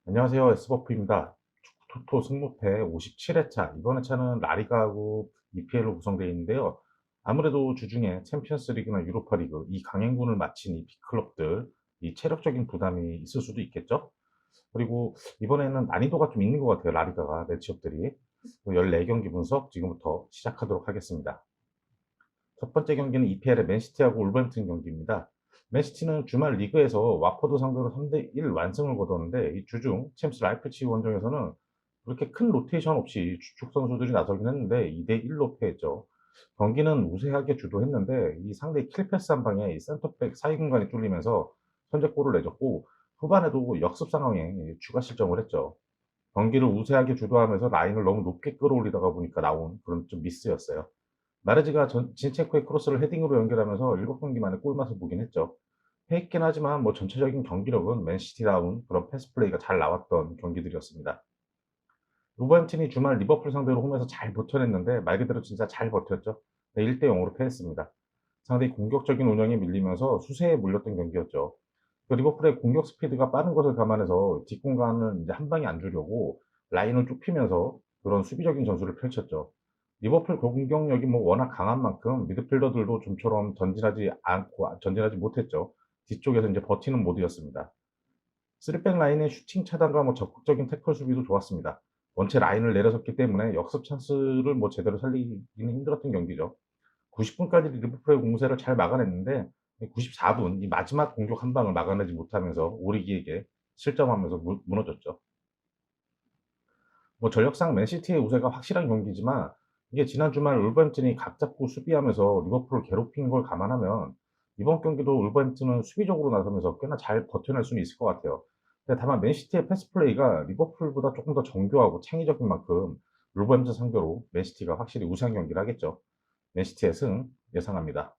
안녕하세요. S버프입니다. 축구 토토 승무패 57회차. 이번 회차는 라리가하고 EPL로 구성되어 있는데요. 아무래도 주중에 챔피언스 리그나 유로파 리그, 이 강행군을 마친 이 빅클럽들, 이 체력적인 부담이 있을 수도 있겠죠. 그리고 이번에는 난이도가 좀 있는 것 같아요. 라리가가 매치업들이. 14경기 분석 지금부터 시작하도록 하겠습니다. 첫 번째 경기는 EPL의 맨시티하고 울버햄튼 경기입니다. 맨시티는 주말 리그에서 와퍼드 상대로 3대1 완승을 거뒀는데 이 주중 챔스 라이프치히 원정에서는 그렇게 큰 로테이션 없이 주축 선수들이 나서긴 했는데 2대1로 패했죠. 경기는 우세하게 주도했는데 이 상대 킬패스 한 방에 이 센터백 사이 공간이 뚫리면서 선제골을 내줬고, 후반에도 역습 상황에 추가 실점을 했죠. 경기를 우세하게 주도하면서 라인을 너무 높게 끌어올리다가 보니까 나온 그런 좀 미스였어요. 마레즈가 진체코의 크로스를 헤딩으로 연결하면서 7경기 만에 골맛을 보긴 했죠. 패했긴 하지만 뭐 전체적인 경기력은 맨시티다운 그런 패스 플레이가 잘 나왔던 경기들이었습니다. 울버햄튼이 주말 리버풀 상대로 홈에서 잘 버텨냈는데 말 그대로 진짜 잘 버텼죠. 네, 1대 0으로 패했습니다. 상당히 공격적인 운영에 밀리면서 수세에 몰렸던 경기였죠. 그 리버풀의 공격 스피드가 빠른 것을 감안해서 뒷공간을 이제 한 방에 안 주려고 라인을 좁히면서 그런 수비적인 전술을 펼쳤죠. 리버풀 공격력이 뭐 워낙 강한 만큼 미드필더들도 좀처럼 전진하지 못했죠. 뒤쪽에서 이제 버티는 모드였습니다. 쓰리백 라인의 슈팅 차단과 뭐 적극적인 태클 수비도 좋았습니다. 원체 라인을 내려섰기 때문에 역습 찬스를 뭐 제대로 살리기는 힘들었던 경기죠. 90분까지 리버풀의 공세를 잘 막아냈는데 94분 이 마지막 공격 한 방을 막아내지 못하면서 오리기에게 실점하면서 무너졌죠. 뭐 전력상 맨시티의 우세가 확실한 경기지만 이게 지난 주말 울버햄튼이 각 잡고 수비하면서 리버풀을 괴롭힌 걸 감안하면 이번 경기도 울버햄튼은 수비적으로 나서면서 꽤나 잘 버텨낼 수는 있을 것 같아요. 근데 다만 맨시티의 패스 플레이가 리버풀보다 조금 더 정교하고 창의적인 만큼 울버햄튼 상대로 맨시티가 확실히 우세한 경기를 하겠죠. 맨시티의 승 예상합니다.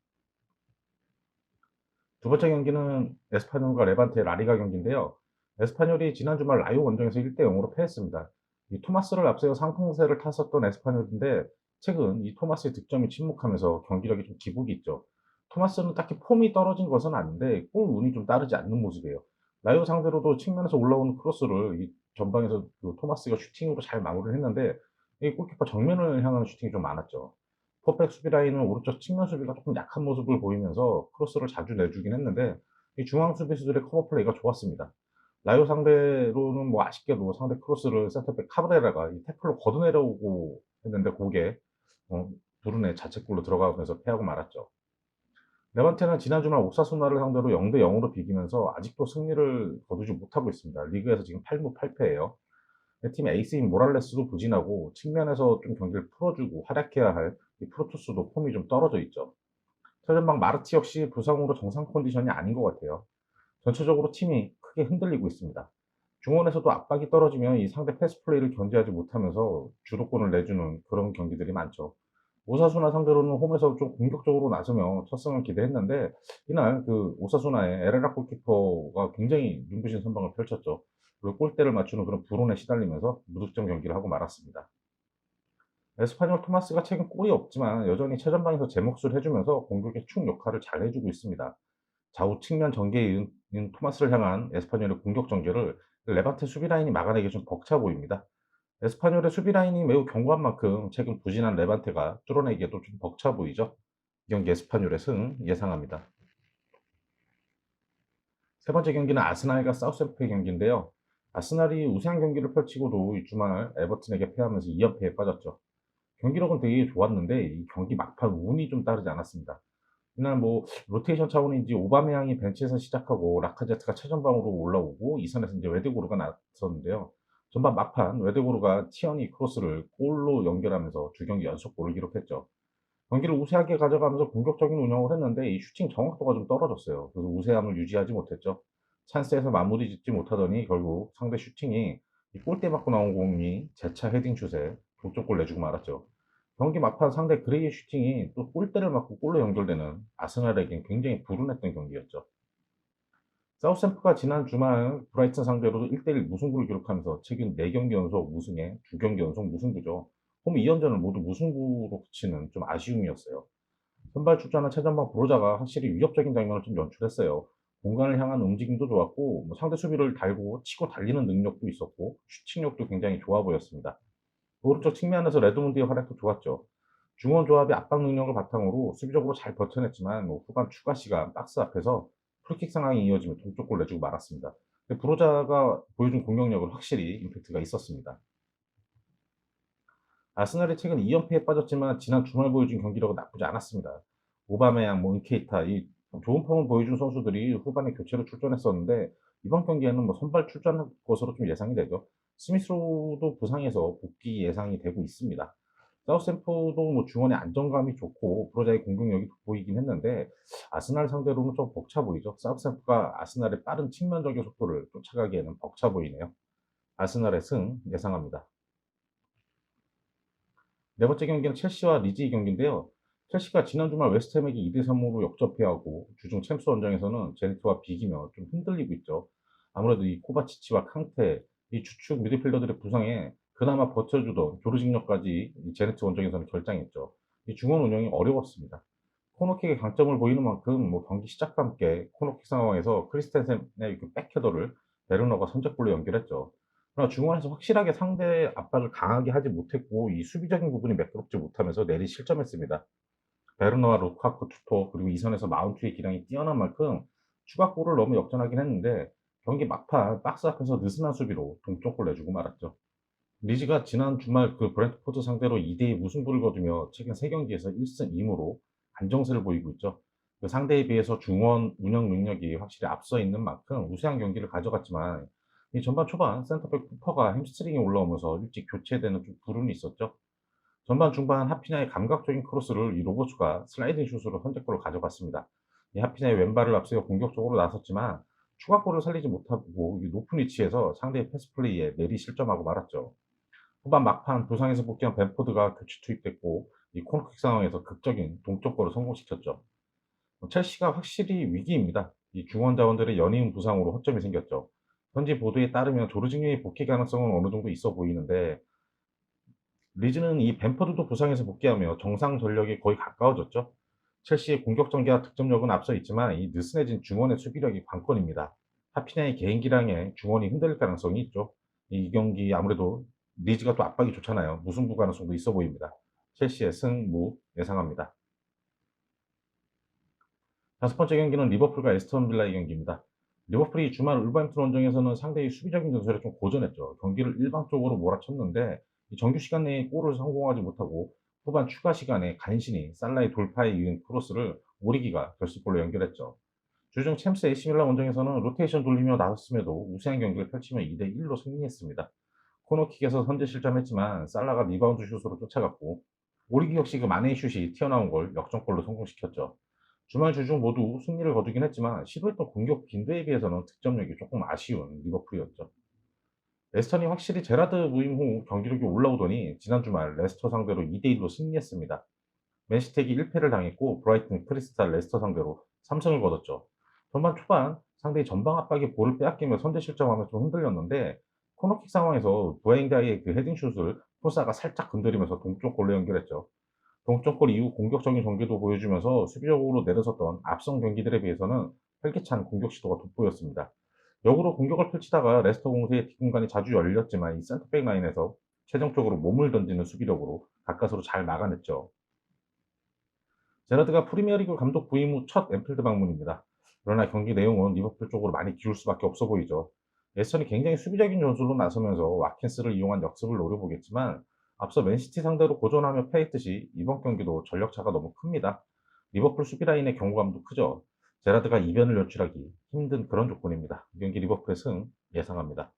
두 번째 경기는 에스파뇰과 레반테의 라리가 경기인데요. 에스파뇰이 지난 주말 라요 원정에서 1대 0으로 패했습니다. 이 토마스를 앞세워 상승세를 탔었던 에스파뇰인데 최근 이 토마스의 득점이 침묵하면서 경기력이 좀 기복이 있죠. 토마스는 딱히 폼이 떨어진 것은 아닌데 골 운이 좀 따르지 않는 모습이에요. 라요 상대로도 측면에서 올라오는 크로스를 이 전방에서 그 토마스가 슈팅으로 잘 마무리를 했는데 이 골키퍼 정면을 향하는 슈팅이 좀 많았죠. 퍼펙 수비 라인은 오른쪽 측면 수비가 조금 약한 모습을 보이면서 크로스를 자주 내주긴 했는데 이 중앙 수비수들의 커버 플레이가 좋았습니다. 라요 상대로는 뭐 아쉽게도 상대 크로스를 센터백 카브레라가 이 태클로 걷어내려오고 했는데 고게 어 브루네 자책골로 들어가면서 패하고 말았죠. 레반테는 지난 주말 옵사수나를 상대로 0대 0으로 비기면서 아직도 승리를 거두지 못하고 있습니다. 리그에서 지금 8무 8패예요. 팀 에이스인 모랄레스도 부진하고 측면에서 좀 경기를 풀어주고 활약해야 할 이 프로토스도 폼이 좀 떨어져 있죠. 최전방 마르티 역시 부상으로 정상 컨디션이 아닌 것 같아요. 전체적으로 팀이 크게 흔들리고 있습니다. 중원에서도 압박이 떨어지면 이 상대 패스 플레이를 견제하지 못하면서 주도권을 내주는 그런 경기들이 많죠. 오사수나 상대로는 홈에서 좀 공격적으로 나서며 첫 승을 기대했는데 이날 그 오사수나의 에레라 골키퍼가 굉장히 눈부신 선방을 펼쳤죠. 그리고 골대를 맞추는 그런 불운에 시달리면서 무득점 경기를 하고 말았습니다. 에스파뇰 토마스가 최근 골이 없지만 여전히 최전방에서 제 몫을 해주면서 공격의 축 역할을 잘 해주고 있습니다. 좌우 측면 전개에 이은 토마스를 향한 에스파뇰의 공격 전개를 레반테 수비 라인이 막아내기 좀 벅차 보입니다. 에스파뇰의 수비 라인이 매우 견고한 만큼 최근 부진한 레반테가 뚫어내기에도 좀 벅차 보이죠. 이 경기 에스파뇰의 승 예상합니다. 세 번째 경기는 아스날과 사우스햄프의 경기인데요. 아스날이 우세한 경기를 펼치고도 이 주말 에버튼에게 패하면서 2연패에 빠졌죠. 경기력은 되게 좋았는데 이 경기 막판 운이 좀 따르지 않았습니다. 이날 뭐 로테이션 차원인지 오바메양이 벤치에서 시작하고 라카제트가 최전방으로 올라오고 이 선에서 이제 웨데고르가 나섰는데요. 전반 막판 웨데고르가 티어니 크로스를 골로 연결하면서 두 경기 연속 골을 기록했죠. 경기를 우세하게 가져가면서 공격적인 운영을 했는데 이 슈팅 정확도가 좀 떨어졌어요. 그래서 우세함을 유지하지 못했죠. 찬스에서 마무리 짓지 못하더니 결국 상대 슈팅이 이 골대 맞고 나온 공이 재차 헤딩 슛에 동점골 내주고 말았죠. 경기 막판 상대 그레이의 슈팅이 또 골대를 맞고 골로 연결되는 아스날에겐 굉장히 불운했던 경기였죠. 사우샘프가 지난 주말 브라이튼 상대로도 1대1 무승부를 기록하면서 최근 4경기 연속 무승에 2경기 연속 무승부죠. 홈 2연전을 모두 무승부로 그치는 좀 아쉬움이었어요. 선발 출전한 최전방 브로자가 확실히 위협적인 장면을 좀 연출했어요. 공간을 향한 움직임도 좋았고 뭐 상대 수비를 달고 치고 달리는 능력도 있었고 슈팅력도 굉장히 좋아 보였습니다. 오른쪽 측면에서 레드문드의 활약도 좋았죠. 중원 조합의 압박 능력을 바탕으로 수비적으로 잘 버텨냈지만 뭐 후반 추가 시간 박스 앞에서 프리킥 상황이 이어지며 동쪽골 내주고 말았습니다. 근데 브로자가 보여준 공격력은 확실히 임팩트가 있었습니다. 아스날이 최근 2연패에 빠졌지만 지난 주말 보여준 경기력은 나쁘지 않았습니다. 오바메양, 뭐 은케이타 이 좋은 폼을 보여준 선수들이 후반에 교체로 출전했었는데 이번 경기에는 뭐 선발 출전할 것으로 좀 예상이 되죠. 스미스로도 부상해서 복귀 예상이 되고 있습니다. 사우스햄프도 뭐 중원의 안정감이 좋고 브로자의 공격력이 돋보이긴 했는데 아스날 상대로는 좀 벅차 보이죠. 사우스햄프가 아스날의 빠른 측면적인 속도를 쫓아가기에는 벅차 보이네요. 아스날의 승 예상합니다. 네 번째 경기는 첼시와 리즈의 경기인데요. 첼시가 지난 주말 웨스트햄에게 2대 3으로 역전패하고 주중 챔스 원정에서는 제네트와 비기며 좀 흔들리고 있죠. 아무래도 이 코바치치와 캉테 이 주축 미드필더들의 부상에 그나마 버텨주던 조르직력까지 이 제네트 원정에서는 결장했죠. 이 중원 운영이 어려웠습니다. 코너킥의 강점을 보이는 만큼 뭐 경기 시작과 함께 코너킥 상황에서 크리스텐센의 그 백헤더를 베르너가 선제골로 연결했죠. 그러나 중원에서 확실하게 상대의 압박을 강하게 하지 못했고 이 수비적인 부분이 매끄럽지 못하면서 내리 실점했습니다. 베르너와 루카쿠, 투토 그리고 이 선에서 마운트의 기량이 뛰어난 만큼 추가골을 너무 역전하긴 했는데 경기 막판 박스 앞에서 느슨한 수비로 동점골 내주고 말았죠. 리즈가 지난 주말 그 브랜트포드 상대로 2대 2 무승부를 거두며 최근 3경기에서 1승 2무로 안정세를 보이고 있죠. 그 상대에 비해서 중원 운영 능력이 확실히 앞서 있는 만큼 우세한 경기를 가져갔지만 이 전반 초반 센터백 쿠퍼가 햄스트링이 올라오면서 일찍 교체되는 좀 불운이 있었죠. 전반 중반 하피냐의 감각적인 크로스를 이 로버츠가 슬라이딩 슛으로 선제골을 가져갔습니다. 이 하피냐의 왼발을 앞세워 공격적으로 나섰지만 추가골을 살리지 못하고 이 높은 위치에서 상대의 패스 플레이에 내리 실점하고 말았죠. 후반 막판 부상에서 복귀한 벤포드가 교체 투입됐고 이 코너킥 상황에서 극적인 동점골을 성공시켰죠. 첼시가 확실히 위기입니다. 이 중원 자원들의 연이은 부상으로 허점이 생겼죠. 현지 보도에 따르면 조르지뉴의 복귀 가능성은 어느 정도 있어 보이는데 리즈는 이 벤퍼드도 부상에서 복귀하며 정상 전력에 거의 가까워졌죠. 첼시의 공격 전개와 득점력은 앞서 있지만 이 느슨해진 중원의 수비력이 관건입니다. 하피냐의 개인 기량에 중원이 흔들릴 가능성이 있죠. 이 경기 아무래도 리즈가 또 압박이 좋잖아요. 무승부 가능성도 있어 보입니다. 첼시의 승무 예상합니다. 다섯 번째 경기는 리버풀과 에스턴 빌라의 경기입니다. 리버풀이 주말 울버햄튼 원정에서는 상대의 수비적인 전술에 좀 고전했죠. 경기를 일방적으로 몰아쳤는데 이 정규 시간 내에 골을 성공하지 못하고 후반 추가 시간에 간신히 살라의 돌파에 이은 크로스를 오리기가 결승골로 연결했죠. 주중 챔스 AC 밀란 원정에서는 로테이션 돌리며 나섰음에도 우세한 경기를 펼치며 2대 1로 승리했습니다. 코너킥에서 선제 실점했지만 살라가 리바운드 슛으로 쫓아갔고 오리기 역시 그 마네의 슛이 튀어나온 걸 역전골로 성공시켰죠. 주말 주중 모두 승리를 거두긴 했지만 시도했던 공격 빈도에 비해서는 득점력이 조금 아쉬운 리버풀이었죠. 레스턴이 확실히 제라드 부임 후 경기력이 올라오더니 지난 주말 레스터 상대로 2대 1로 승리했습니다. 맨시티에게 1패를 당했고 브라이튼, 크리스탈, 레스터 상대로 3승을 거뒀죠. 전반 초반 상대의 전방 압박에 볼을 빼앗기며 선제 실점하며 좀 흔들렸는데 코너킥 상황에서 부에잉다의 그 헤딩 슛을 포사가 살짝 건드리면서 동점골로 연결했죠. 동점골 이후 공격적인 전개도 보여주면서 수비적으로 내려섰던 앞선 경기들에 비해서는 활기찬 공격 시도가 돋보였습니다. 역으로 공격을 펼치다가 레스터 공세의 뒷공간이 자주 열렸지만 이 센터백 라인에서 최종적으로 몸을 던지는 수비력으로 가까스로 잘 막아냈죠. 제라드가 프리미어리그 감독 부임 후 첫 엠필드 방문입니다. 그러나 경기 내용은 리버풀 쪽으로 많이 기울 수밖에 없어 보이죠. 에스턴이 굉장히 수비적인 전술로 나서면서 와킨스를 이용한 역습을 노려보겠지만 앞서 맨시티 상대로 고전하며 패했듯이 이번 경기도 전력차가 너무 큽니다. 리버풀 수비 라인의 경고감도 크죠. 제라드가 이변을 연출하기 힘든 그런 조건입니다. 이 경기 리버풀의 승 예상합니다.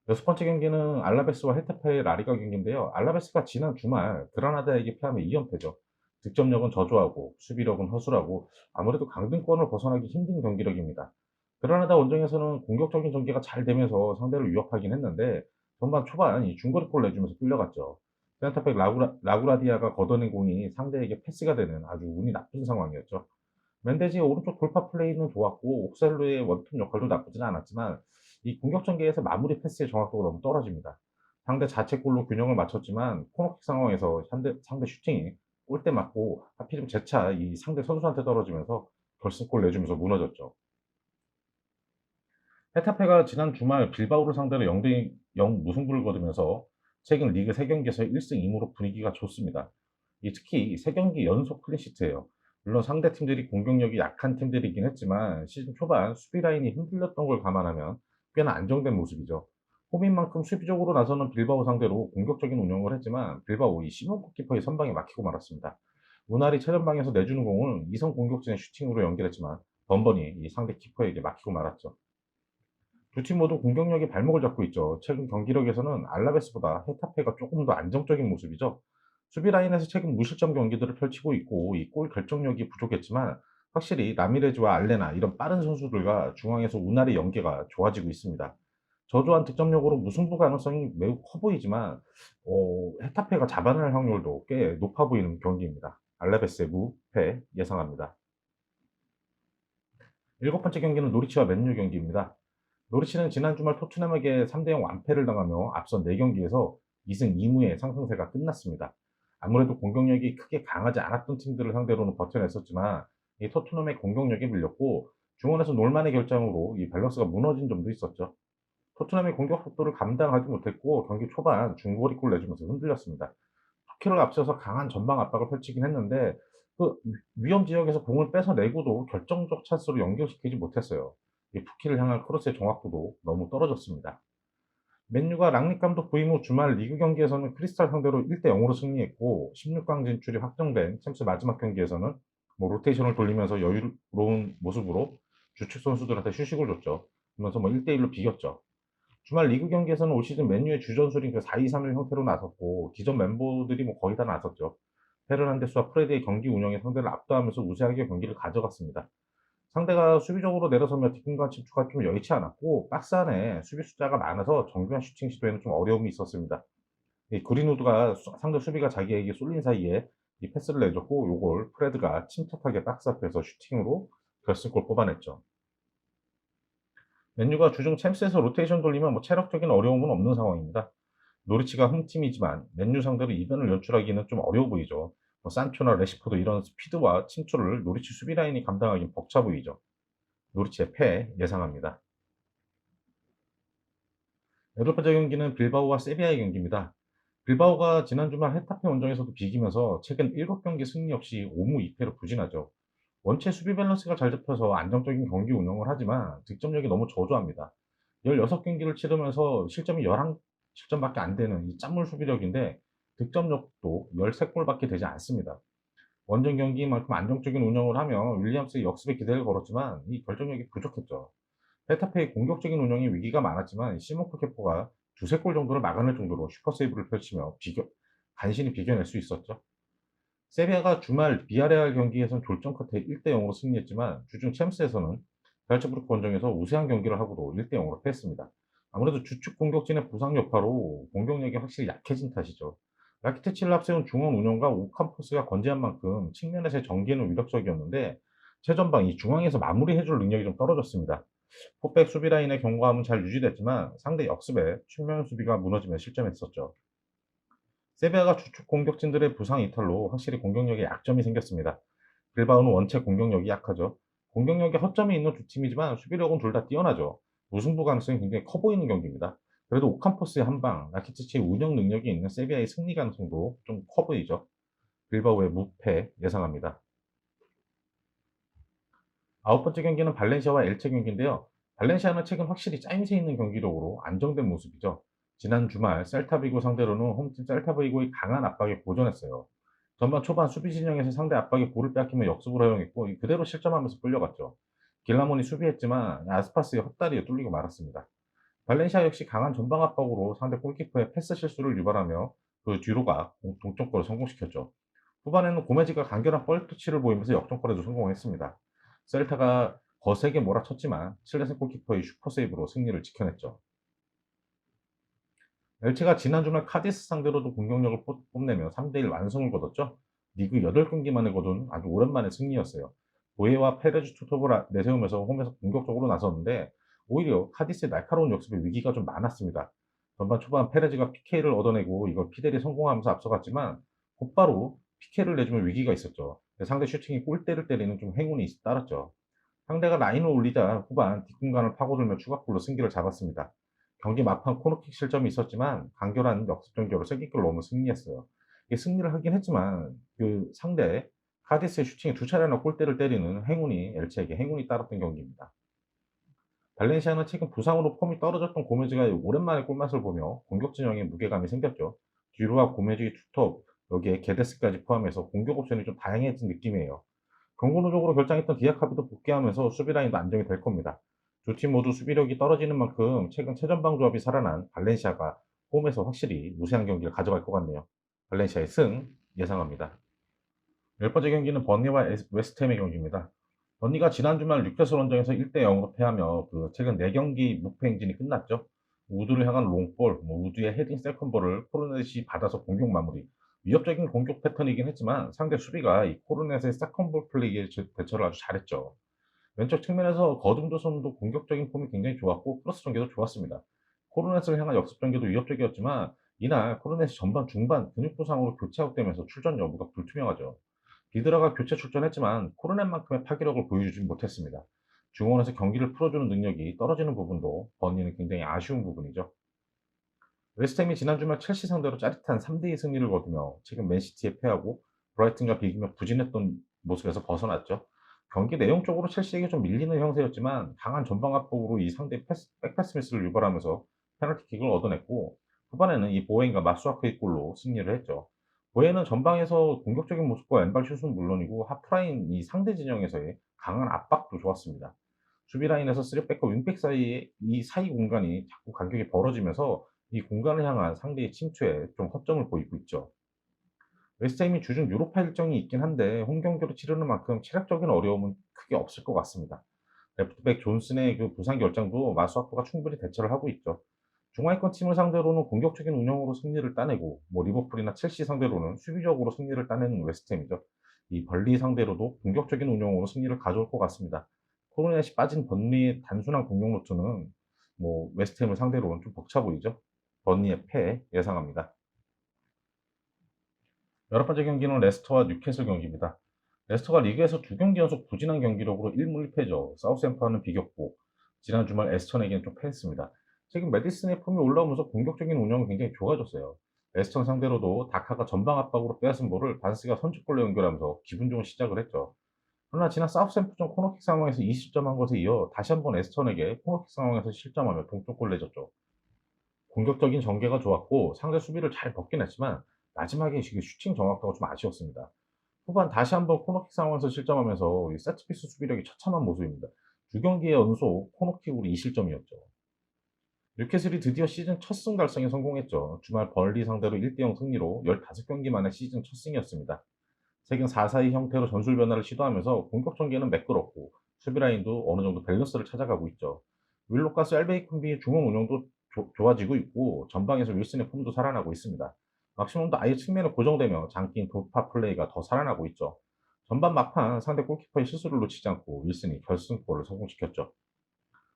여섯 번째 경기는 알라베스와 헤타페의 라리가 경기인데요. 알라베스가 지난 주말 그라나다에게 패하며 2연패죠. 득점력은 저조하고 수비력은 허술하고 아무래도 강등권을 벗어나기 힘든 경기력입니다. 그라나다 원정에서는 공격적인 전개가 잘 되면서 상대를 위협하긴 했는데 전반 초반 이 중거리골 내주면서 끌려갔죠. 센터백 라구라디아가 걷어낸 공이 상대에게 패스가 되는 아주 운이 나쁜 상황이었죠. 멘데지의 오른쪽 돌파 플레이는 좋았고 옥셀로의 원톱 역할도 나쁘진 않았지만 이 공격 전개에서 마무리 패스의 정확도가 너무 떨어집니다. 상대 자책골로 균형을 맞췄지만 코너킥 상황에서 상대 슈팅이 골대 맞고 하필이면 재차 이 상대 선수한테 떨어지면서 결승골 내주면서 무너졌죠. 헤타페가 지난 주말 빌바오를 상대로 0대 0 무승부를 거두면서 최근 리그 3경기에서 1승 2무로 분위기가 좋습니다. 특히 3경기 연속 클린시트예요. 물론 상대 팀들이 공격력이 약한 팀들이긴 했지만 시즌 초반 수비 라인이 흔들렸던 걸 감안하면 꽤나 안정된 모습이죠. 홈인 만큼 수비적으로 나서는 빌바오 상대로 공격적인 운영을 했지만 빌바오 이 시몬 골키퍼의 선방에 막히고 말았습니다. 무나리 최전방에서 내주는 공을 이성 공격진의 슈팅으로 연결했지만 번번이 이 상대 키퍼에게 막히고 말았죠. 두 팀 모두 공격력이 발목을 잡고 있죠. 최근 경기력에서는 알라베스보다 헤타페가 조금 더 안정적인 모습이죠. 수비 라인에서 최근 무실점 경기들을 펼치고 있고 이 골 결정력이 부족했지만 확실히 라미레즈와 알레나 이런 빠른 선수들과 중앙에서 우나리 연계가 좋아지고 있습니다. 저조한 득점력으로 무승부 가능성이 매우 커 보이지만 헤타페가 잡아낼 확률도 꽤 높아 보이는 경기입니다. 알라베스의 무패 예상합니다. 일곱 번째 경기는 노리치와 맨유 경기입니다. 노리치는 지난 주말 토트넘에게 3대 0 완패를 당하며 앞선 4경기에서 2승 2무의 상승세가 끝났습니다. 아무래도 공격력이 크게 강하지 않았던 팀들을 상대로는 버텨냈었지만 이 토트넘의 공격력에 밀렸고 중원에서 놀만의 결정으로 이 밸런스가 무너진 점도 있었죠. 토트넘의 공격 속도를 감당하지 못했고 경기 초반 중거리골 내주면서 흔들렸습니다. 터키를 앞서서 강한 전방 압박을 펼치긴 했는데 그 위험 지역에서 공을 뺏어내고도 결정적 찬스로 연결시키지 못했어요. 이 푸키를 향한 크로스의 정확도도 너무 떨어졌습니다. 맨유가 랑닉 감독 부임 후 주말 리그 경기에서는 크리스탈 상대로 1대 0으로 승리했고 16강 진출이 확정된 챔스 마지막 경기에서는 로테이션을 돌리면서 여유로운 모습으로 주축 선수들한테 휴식을 줬죠. 그러면서 1대 1로 비겼죠. 주말 리그 경기에서는 올 시즌 맨유의 주전술인 그 4-2-3-1 형태로 나섰고 기존 멤버들이 거의 다 나섰죠. 페르난데스와 프레드의 경기 운영에 상대를 압도하면서 우세하게 경기를 가져갔습니다. 상대가 수비적으로 내려서며 뒷공간 침투가 좀 여의치 않았고 박스 안에 수비 숫자가 많아서 정교한 슈팅 시도에는 좀 어려움이 있었습니다. 이 그린우드가 상대 수비가 자기에게 쏠린 사이에 이 패스를 내줬고 요걸 프레드가 침착하게 박스 앞에서 슈팅으로 결승골 뽑아냈죠. 맨유가 주중 챔스에서 로테이션 돌리면 체력적인 어려움은 없는 상황입니다. 노리치가 홈팀이지만 맨유 상대로 이변을 연출하기는 좀 어려워 보이죠. 산초나 레시포드 이런 스피드와 침투를 노리치 수비 라인이 감당하기는 벅차 보이죠. 노리치의 패 예상합니다. 여덟 번째 경기는 빌바오와 세비야의 경기입니다. 빌바오가 지난 주말 헤타페 원정에서도 비기면서 최근 7경기 승리 없이 5무 2패로 부진하죠. 원체 수비 밸런스가 잘 잡혀서 안정적인 경기 운영을 하지만 득점력이 너무 저조합니다. 16경기를 치르면서 실점이 11실점밖에 안 되는 이 짠물 수비력인데 득점력도 13골밖에 되지 않습니다. 원정 경기만큼 안정적인 운영을 하며 윌리엄스의 역습에 기대를 걸었지만 이 결정력이 부족했죠. 헤타페의 공격적인 운영에 위기가 많았지만 시몬 크케포가 두세 골 정도를 막아낼 정도로 슈퍼 세이브를 펼치며 간신히 비겨낼 수 있었죠. 세비야가 주말 비아레알 경기에선 졸전 끝에 1대 0으로 승리했지만 주중 챔스에서는 잘츠부르크 원정에서 우세한 경기를 하고도 1대 0으로 패했습니다. 아무래도 주축 공격진의 부상 여파로 공격력이 확실히 약해진 탓이죠. 라키티치를 앞세운 중원 운영과 오캄포스가 건재한 만큼 측면에서의 전개는 위력적이었는데 최전방 이 중앙에서 마무리해줄 능력이 좀 떨어졌습니다. 포백 수비 라인의 견고함은 잘 유지됐지만 상대 역습에 측면 수비가 무너지며 실점했었죠. 세비야가 주축 공격진들의 부상 이탈로 확실히 공격력에 약점이 생겼습니다. 빌바오는 원체 공격력이 약하죠. 공격력에 허점이 있는 두 팀이지만 수비력은 둘 다 뛰어나죠. 무승부 가능성이 굉장히 커 보이는 경기입니다. 그래도 오캄포스의 한방, 라키티치의 운영 능력이 있는 세비야의 승리 가능성도 좀 커 보이죠. 빌바오의 무패 예상합니다. 아홉 번째 경기는 발렌시아와 엘체 경기인데요. 발렌시아는 최근 확실히 짜임새 있는 경기력으로 안정된 모습이죠. 지난 주말 셀타비고 상대로는 홈팀 셀타비고의 강한 압박에 고전했어요. 전반 초반 수비 진영에서 상대 압박에 볼을 빼앗기며 역습을 허용했고 그대로 실점하면서 끌려갔죠. 길라몬이 수비했지만 아스파스의 헛다리에 뚫리고 말았습니다. 발렌시아 역시 강한 전방 압박으로 상대 골키퍼의 패스 실수를 유발하며 그 뒤로가 동점골을 성공시켰죠. 후반에는 고메즈가 간결한 뻘터치를 보이면서 역전골에도 성공했습니다. 셀타가 거세게 몰아쳤지만 칠레센 골키퍼의 슈퍼세이브로 승리를 지켜냈죠. 엘체가 지난 주말 카디스 상대로도 공격력을 뽐내며 3대1 완승을 거뒀죠. 리그 8경기 만에 거둔 아주 오랜만의 승리였어요. 보예와 페레즈 투톱을 내세우면서 홈에서 공격적으로 나섰는데 오히려 카디스의 날카로운 역습에 위기가 좀 많았습니다. 전반 초반 페레즈가 PK를 얻어내고 이걸 피델이 성공하면서 앞서갔지만 곧바로 PK를 내주면 위기가 있었죠. 상대 슈팅이 골대를 때리는 좀 행운이 따랐죠. 상대가 라인을 올리자 후반 뒷공간을 파고들며 추가골로 승기를 잡았습니다. 경기 막판 코너킥 실점이 있었지만 간결한 역습 전개로 쐐기골을 넣으며 승리했어요. 이게 승리를 하긴 했지만 상대 카디스의 슈팅이 두 차례나 골대를 때리는 행운이 엘체에게 행운이 따랐던 경기입니다. 발렌시아는 최근 부상으로 폼이 떨어졌던 고메즈가 오랜만에 골맛을 보며 공격 진영에 무게감이 생겼죠. 뒤로와 고메즈의 투톱, 여기에 게데스까지 포함해서 공격 옵션이 좀 다양해진 느낌이에요. 경고누적으로 결장했던 디아카비도 복귀하면서 수비 라인도 안정이 될 겁니다. 두 팀 모두 수비력이 떨어지는 만큼 최근 최전방 조합이 살아난 발렌시아가 홈에서 확실히 우세한 경기를 가져갈 것 같네요. 발렌시아의 승 예상합니다. 열 번째 경기는 버니와 웨스트햄의 경기입니다. 버니가 지난 주말 뉴캐슬 원정에서 1대 0으로 패하며 최근 4경기 무패 행진이 끝났죠. 우드를 향한 롱볼, 우드의 헤딩 세컨볼을 코르넷이 받아서 공격 마무리. 위협적인 공격 패턴이긴 했지만 상대 수비가 이 코르넷의 세컨볼 플레이에 대처를 아주 잘했죠. 왼쪽 측면에서 거dum도선도 공격적인 폼이 굉장히 좋았고 크로스 전개도 좋았습니다. 코르넷을 향한 역습 전개도 위협적이었지만 이날 코르넷이 전반 중반 근육 부상으로 교체 아웃되면서 출전 여부가 불투명하죠. 비드라가 교체 출전했지만 코르넷만큼의 파괴력을 보여주지 못했습니다. 중원에서 경기를 풀어주는 능력이 떨어지는 부분도 버니는 굉장히 아쉬운 부분이죠. 웨스트햄이 지난 주말 첼시 상대로 짜릿한 3대2 승리를 거두며 최근 맨시티에 패하고 브라이튼과 비기며 부진했던 모습에서 벗어났죠. 경기 내용적으로 첼시에게 좀 밀리는 형세였지만 강한 전방 압박으로 이 상대 백패스 미스를 유발하면서 페널티킥을 얻어냈고 후반에는 이 보웬과 마수아크의 골로 승리를 했죠. 보웬은 전방에서 공격적인 모습과 왼발 슛은 물론이고 하프라인 이 상대 진영에서의 강한 압박도 좋았습니다. 수비 라인에서 3백과 윙백 사이에 이 사이 공간이 자꾸 간격이 벌어지면서 이 공간을 향한 상대의 침투에 좀 허점을 보이고 있죠. 웨스트햄이 주중 유로파 일정이 있긴 한데 홈 경기로 치르는 만큼 체력적인 어려움은 크게 없을 것 같습니다. 레프트백 존슨의 부상 결장도 마수아쿠가 충분히 대처를 하고 있죠. 중하위권 팀을 상대로는 공격적인 운영으로 승리를 따내고 리버풀이나 첼시 상대로는 수비적으로 승리를 따내는 웨스트햄이죠. 이 벌리 상대로도 공격적인 운영으로 승리를 가져올 것 같습니다. 코르넷이 빠진 번리의 단순한 공격 루트는 웨스트햄을 상대로는 좀 벅차 보이죠. 번리의 패 예상합니다. 여러 번째 경기는 레스터와 뉴캐슬 경기입니다. 레스터가 리그에서 두 경기 연속 부진한 경기력으로 1무 1패죠. 사우스햄프턴은 비겼고 지난 주말 에스턴에게는 좀 패했습니다. 최근 메디슨의 폼이 올라오면서 공격적인 운영이 굉장히 좋아졌어요. 에스턴 상대로도 다카가 전방 압박으로 빼앗은 볼을 반스가 선취골로 연결하면서 기분 좋은 시작을 했죠. 그러나 지난 사우스햄프턴 코너킥 상황에서 2실점한 것에 이어 다시 한번 에스턴에게 코너킥 상황에서 실점하며 동점골 내줬죠. 공격적인 전개가 좋았고 상대 수비를 잘 벗긴 했지만 마지막에 슈팅 정확도가 좀 아쉬웠습니다. 후반 다시 한번 코너킥 상황에서 실점하면서 이 세트피스 수비력이 처참한 모습입니다. 두 경기의 연속 코너킥으로 2실점이었죠. 뉴캐슬이 드디어 시즌 첫 승 달성에 성공했죠. 주말 벌리 상대로 1대0 승리로 15경기 만에 시즌 첫 승이었습니다. 최근 4-4-2 형태로 전술 변화를 시도하면서 공격 전개는 매끄럽고 수비 라인도 어느 정도 밸런스를 찾아가고 있죠. 윌로카스 엘베이쿰비의 중원 운영도 좋아지고 있고 전방에서 윌슨의 폼도 살아나고 있습니다. 막시멈도 아예 측면에 고정되며 장기인 돌파 플레이가 더 살아나고 있죠. 전반 막판 상대 골키퍼의 실수를 놓치지 않고 윌슨이 결승골을 성공시켰죠.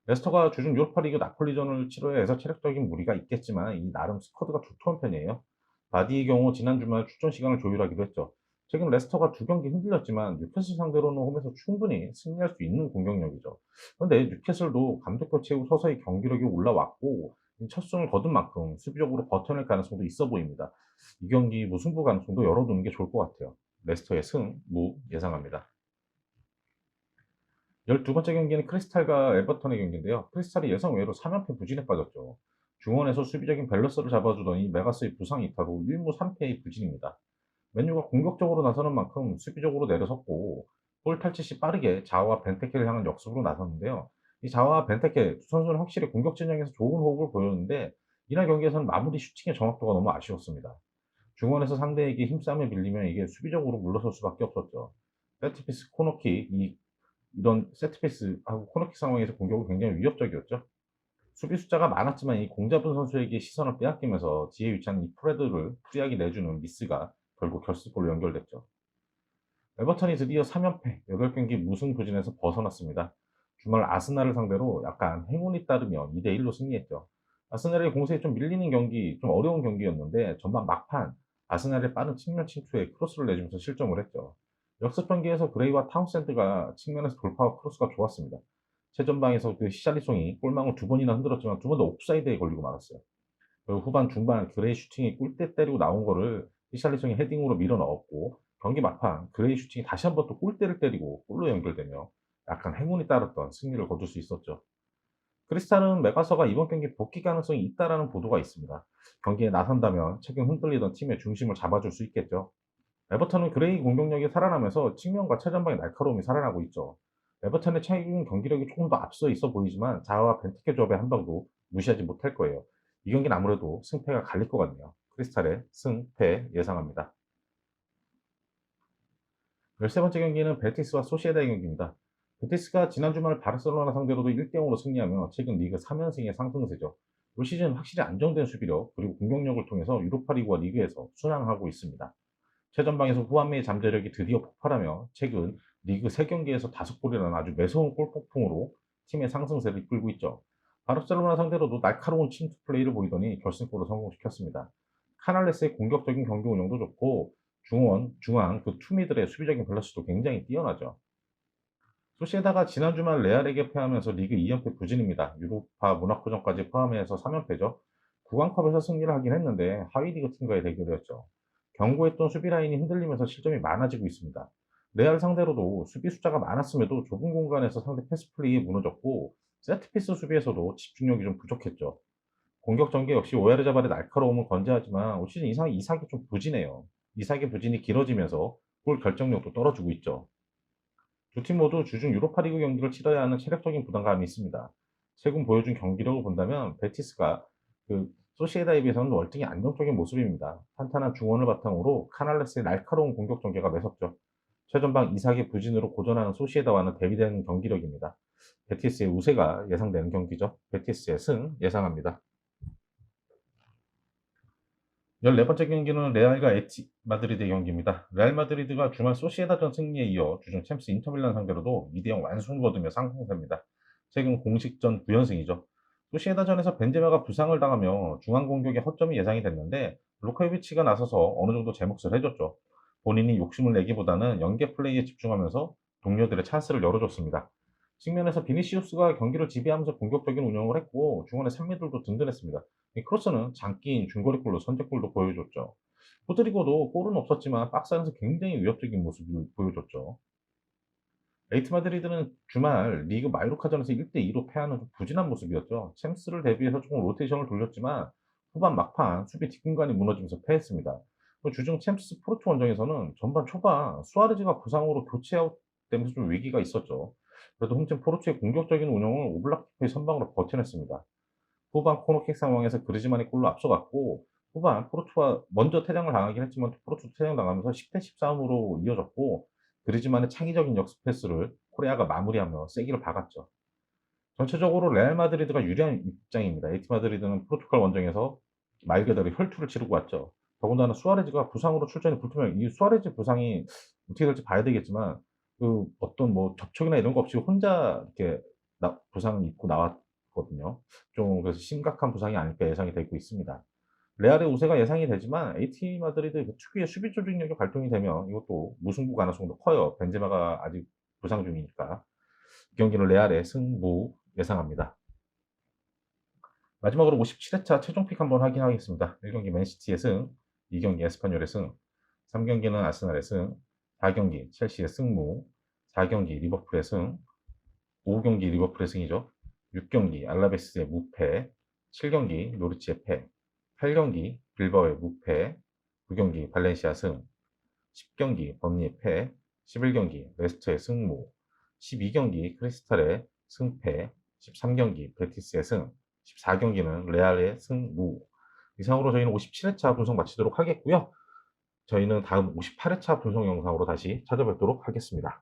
레스터가 주중 유로파리그 나폴리전을 치러야 해서 체력적인 무리가 있겠지만 이 나름 스쿼드가 두터운 편이에요. 바디의 경우 지난 주말 출전 시간을 조율하기도 했죠. 최근 레스터가 두 경기 흔들렸지만 뉴캐슬 상대로는 홈에서 충분히 승리할 수 있는 공격력이죠. 그런데 뉴캐슬도 감독 교체 후 서서히 경기력이 올라왔고 첫 승을 거둔 만큼 수비적으로 버텨낼 가능성도 있어 보입니다. 이 경기 무승부 가능성도 열어두는 게 좋을 것 같아요. 레스터의 승, 무 예상합니다. 12번째 경기는 크리스탈과 에버턴의 경기인데요. 크리스탈이 예상외로 3연패 부진에 빠졌죠. 중원에서 수비적인 밸런스를 잡아주더니 메가스의 부상 이탈로 1무 3패의 부진입니다. 맨유가 공격적으로 나서는 만큼 수비적으로 내려섰고 볼 탈취 시 빠르게 자와와 벤테케를 향한 역습으로 나섰는데요. 이 자와와 벤테케 두 선수는 확실히 공격 진영에서 좋은 호흡을 보였는데 이날 경기에서는 마무리 슈팅의 정확도가 너무 아쉬웠습니다. 중원에서 상대에게 힘싸움에 밀리면 이게 수비적으로 물러설 수밖에 없었죠. 세트피스 코너킥 이런 세트피스하고 코너킥 상황에서 공격은 굉장히 위협적이었죠. 수비 숫자가 많았지만 이 공잡은 선수에게 시선을 빼앗기면서 뒤에 위치한 이 프레드를 프리하게 내주는 미스가 결국 결승골로 연결됐죠. 에버턴이 드디어 3연패 8경기 무승부진에서 벗어났습니다. 주말 아스날을 상대로 약간 행운이 따르며 2대1로 승리했죠. 아스날의 공세에 좀 밀리는 경기, 좀 어려운 경기였는데 전반 막판 아스날의 빠른 측면 침투에 크로스를 내주면서 실점을 했죠. 역습 전개에서 그레이와 타운센드가 측면에서 돌파와 크로스가 좋았습니다. 최전방에서 그 히샬리송이 골망을 두 번이나 흔들었지만 두 번 다 옵사이드에 걸리고 말았어요. 그리고 후반 중반 그레이 슈팅이 골대 때리고 나온 거를 히샬리송이 헤딩으로 밀어 넣었고, 경기 막판 그레이 슈팅이 다시 한번 또 골대를 때리고 골로 연결되며 약간 행운이 따랐던 승리를 거둘 수 있었죠. 크리스탈은 메가서가 이번 경기 복귀 가능성이 있다라는 보도가 있습니다. 경기에 나선다면 최근 흔들리던 팀의 중심을 잡아줄 수 있겠죠. 에버턴은 그레이 공격력이 살아나면서 측면과 최전방의 날카로움이 살아나고 있죠. 에버턴의 최근 경기력이 조금 더 앞서 있어 보이지만 자아와 벤티케 조합의 한 방도 무시하지 못할 거예요. 이 경기는 아무래도 승패가 갈릴 것 같네요. 크리스탈의 승패 예상합니다. 13번째 경기는 베티스와 소시에다의 경기입니다. 베티스가 지난 주말 바르셀로나 상대로도 1대0으로 승리하며 최근 리그 3연승의 상승세죠. 올 시즌 확실히 안정된 수비력 그리고 공격력을 통해서 유로파리그와 리그에서 순항하고 있습니다. 최전방에서 후반매의 잠재력이 드디어 폭발하며 최근 리그 3경기에서 5골이라는 아주 매서운 골폭풍으로 팀의 상승세를 이끌고 있죠. 바르셀로나 상대로도 날카로운 침투 플레이를 보이더니 결승골을 성공시켰습니다. 카날레스의 공격적인 경기 운영도 좋고 중앙 그 투미들의 수비적인 밸런스도 굉장히 뛰어나죠. 소시에다가 지난 주말 레알에게 패하면서 리그 2연패 부진입니다. 유로파 모나코전까지 포함해서 3연패죠. 구강컵에서 승리를 하긴 했는데 하위 리그 팀과의 대결이었죠. 견고했던 수비 라인이 흔들리면서 실점이 많아지고 있습니다. 레알 상대로도 수비 숫자가 많았음에도 좁은 공간에서 상대 패스 플레이에 무너졌고, 세트피스 수비에서도 집중력이 좀 부족했죠. 공격 전개 역시 오야르자발의 날카로움을 건재하지만 올 시즌 이삭이 좀 부진해요. 이삭의 부진이 길어지면서 골 결정력도 떨어지고 있죠. 두 팀 모두 주중 유로파리그 경기를 치러야 하는 체력적인 부담감이 있습니다. 최근 보여준 경기력을 본다면 베티스가 그 소시에다에 비해서는 월등히 안정적인 모습입니다. 탄탄한 중원을 바탕으로 카날레스의 날카로운 공격 전개가 매섭죠. 최전방 이삭의 부진으로 고전하는 소시에다와는 대비되는 경기력입니다. 베티스의 우세가 예상되는 경기죠. 베티스의 승 예상합니다. 14번째 경기는 레알과 에티 마드리드의 경기입니다. 레알 마드리드가 주말 소시에다전 승리에 이어 주중 챔스 인터밀란 상대로도 2대0 완승을 거두며 상승세입니다. 최근 공식전 9연승이죠. 소시에다전에서 벤제마가 부상을 당하며 중앙 공격에 허점이 예상이 됐는데 루카요비치가 나서서 어느 정도 제 몫을 해줬죠. 본인이 욕심을 내기보다는 연계 플레이에 집중하면서 동료들의 찬스를 열어줬습니다. 측면에서 비니시우스가 경기를 지배하면서 공격적인 운영을 했고 중원의 산미들도 든든했습니다. 이 크로스는 장기인 중거리골로 선제골도 보여줬죠. 호드리고도 골은 없었지만 박스 안에서 굉장히 위협적인 모습을 보여줬죠. 레이트 마드리드는 주말 리그 마요르카전에서 1대2로 패하는 좀 부진한 모습이었죠. 챔스를 대비해서 조금 로테이션을 돌렸지만 후반 막판 수비 뒷공간이 무너지면서 패했습니다. 주중 챔스 포르투 원정에서는 전반 초반 수아레즈가 부상으로 교체 아웃되면서 좀 위기가 있었죠. 그래도 홈팀 포르투의 공격적인 운영을 오블락키의 선방으로 버텨냈습니다. 후반 코너킥 상황에서 그리즈만이 골로 앞서갔고, 후반 포르투가 먼저 퇴장을 당하긴 했지만 포르투도 퇴장당하면서 10대 13으로 이어졌고, 그리즈만의 창의적인 역습 패스를 코레아가 마무리하며 세기를 박았죠. 전체적으로 레알 마드리드가 유리한 입장입니다. 에티 마드리드는 포르투갈 원정에서 말 그대로 혈투를 치르고 왔죠. 더군다나 수아레즈가 부상으로 출전이 불투명, 이 수아레즈 부상이 어떻게 될지 봐야 되겠지만 그 어떤 뭐 접촉이나 이런 거 없이 혼자 이렇게 부상을 입고 나왔거든요. 좀 그래서 심각한 부상이 아닐까 예상이 되고 있습니다. 레알의 우세가 예상이 되지만 AT 마드리드 그 특유의 수비 조직력이 발동이 되면 이것도 무승부 가능성도 커요. 벤제마가 아직 부상 중이니까. 이 경기는 레알의 승부 예상합니다. 마지막으로 57회차 최종 픽 한번 확인하겠습니다. 1경기 맨시티의 승, 2경기 에스파뇰의 승, 3경기는 아스날의 승, 4경기 첼시의 승무, 4경기 리버풀의 승, 5경기 리버풀의 승이죠. 6경기 알라베스의 무패, 7경기 노리치의 패, 8경기 빌바오의 무패, 9경기 발렌시아 승, 10경기 번니의 패, 11경기 레스터의 승무, 12경기 크리스탈의 승패, 13경기 베티스의 승, 14경기는 레알의 승무. 이상으로 저희는 57회차 분석 마치도록 하겠고요. 저희는 다음 58회차 분석 영상으로 다시 찾아뵙도록 하겠습니다.